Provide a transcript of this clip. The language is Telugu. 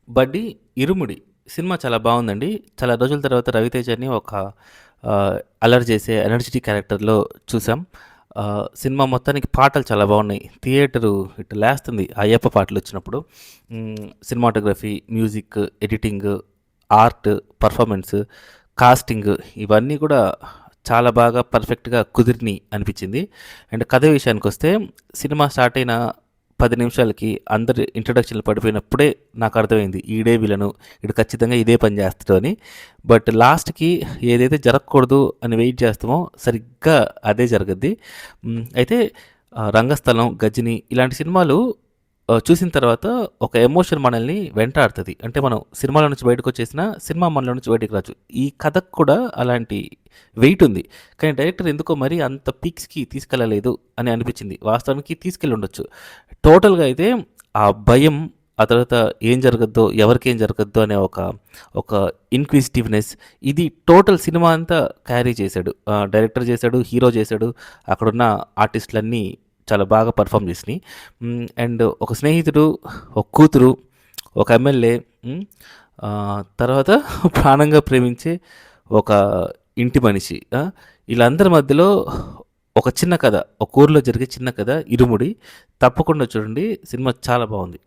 'బడ్డీ', 'ఇరుముడి' సినిమా చాలా బావుందండి. చాలా రోజుల తర్వాత 'రవితేజ'ని ఒక అల్లరి చేసే ఎనర్జిటిక్ క్యారెక్టర్‌లో చూసాం. సినిమా మొత్తానికి పాటలు చాలా బావున్నాయి. థియేటరు ఇట్ట లేస్తుంది అయ్యప్ప పాటలొచ్చినప్పుడు. Cinematography, music, editing, art, performance, casting ఇవన్నీ కూడా చాలా బాగా పర్ఫెక్ట్‌గా కుదిరినియి అనిపిచ్చింది. అండ్ కథ విషయానికొస్తే సినిమా స్టార్ట్ అయిన 10 నిమిషాలకి అందరి ఇంట్రడక్షన్‌లు పడిపోయినప్పుడే నాకర్థమైంది. ఈడే విలను, ఈడు ఖచ్చితంగా ఇదే పని చేస్తాడు అని. బట్ లాస్ట్‌కి ఏదైతే జరగకూడదు అని వెయిట్ చేస్తామో సరిగ్గా అదే జరగద్ది. అయితే 'రంగస్థలం', 'గజిని' ఇలాంటి సినిమాలు చూసిన తర్వాత ఒక ఎమోషన్ మనల్ని వెంటాడుతది. అంటే మనం సినిమాలో నుంచి బయటకొచ్చేసినా, సినిమా మనలో నుంచి బయటికి రావచ్చు. ఈ కథకు కూడా అలాంటి వెయిట్ ఉంది. కానీ డైరెక్టర్ ఎందుకో మరి అంత పీక్స్‌కి తీసుకెళ్ళలేదు అని అనిపించింది. వాస్తవానికి తీసుకెళ్ళుండొచ్చు. టోటల్‌గా అయితే ఆ భయం, ఆ తర్వాత ఏం జరగద్దో, ఎవరికేం జరగద్దో అనే ఒక ఇన్‌క్విజిటివ్‌నెస్ ఇది టోటల్ సినిమా అంతా క్యారీ చేశాడు. డైరెక్టర్ చేశాడు, హీరో చేశాడు, అక్కడున్న ఆర్టిస్టులన్నీ చాలా బాగా పెర్ఫార్మ్ చేసినాయి. అండ్ ఒక స్నేహితుడు, ఒక కూతురు, ఒక ఎమ్మెల్యే, తర్వాత ప్రాణంగా ప్రేమించే ఒక ఇంటి మనిషి. ఈళ్ళందరి మధ్యలో ఒక చిన్న కథ, ఒక ఊర్లో జరిగే చిన్న కథ 'ఇరుముడి'. తప్పకుండా చూడండి. సినిమా చాలా బావుంది.